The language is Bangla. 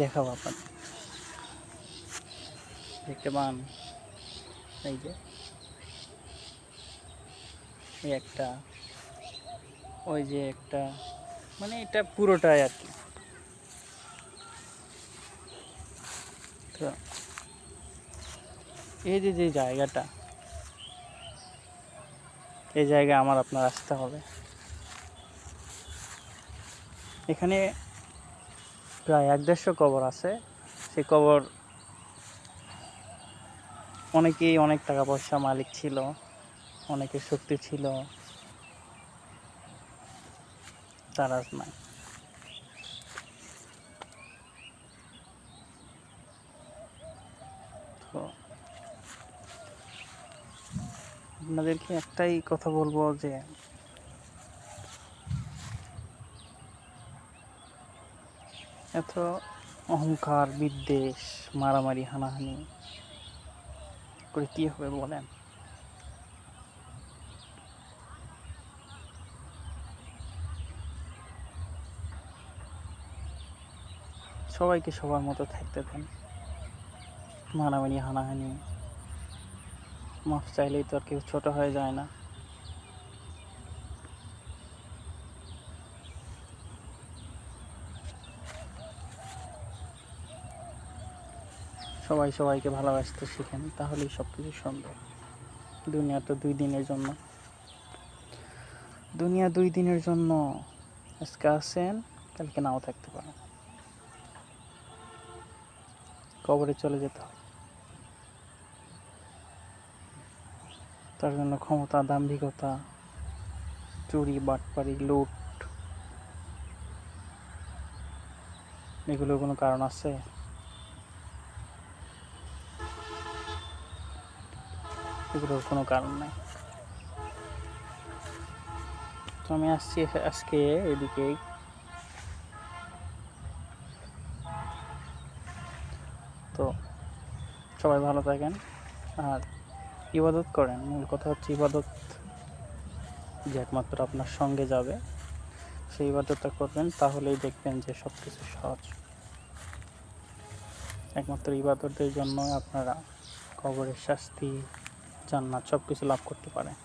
দেখাবো আপনাদের। দেখতে পান এই যে এই একটা, ওই যে একটা, মানে এটা পুরোটাই আর কি। তো এই যে যে জায়গাটা, এই জায়গায় আমার আপনার আসতে হবে। এখানে প্রায় ১-১৫০ কবর আছে। সেই কবর অনেকেই অনেক টাকা পয়সা মালিক ছিল, অনেকের শক্তি ছিল, তার আজ নাই। তো আপনাদেরকে একটাই কথা বলবো যে এত অহংকার, বিদ্বেষ, মারামারি, হানাহানি করে কী হবে বলেন? সবাইকে সবার মতো থাকতে দেন। মারামারি, হানাহানি, মাফ চাইলেই তো আর কেউ ছোট হয়ে যায় না। সবাই সবাইকে ভালোবাসতে শিখেন, তাহলেই সব কিছু সুন্দর। দুনিয়া তো 2 দিনের জন্য। দুনিয়া 2 দিনের জন্য। আজকে আছেন, কালকে নাও থাকতে পারেন। কবরে চলে যেতে হবে। তার জন্য ক্ষমতা, দাম্ভিকতা, চুরি, বাটপারি, লুট, এগুলোর কোনো কারণ আছে? এগুলোর কোনো কারণ নাই। তো আমি আসছি আজকে এদিকেই। তো সবাই ভালো থাকেন আর ইবাদত করেন। মূল কথা হচ্ছে ইবাদত যে একমাত্র আপনার সঙ্গে যাবে, সেই ইবাদতটা করবেন, তাহলেই দেখবেন যে সব কিছু সহজ। একমাত্র ইবাদতের জন্য আপনারা কবরের শাস্তি, জান্নাত সব কিছু লাভ করতে পারেন।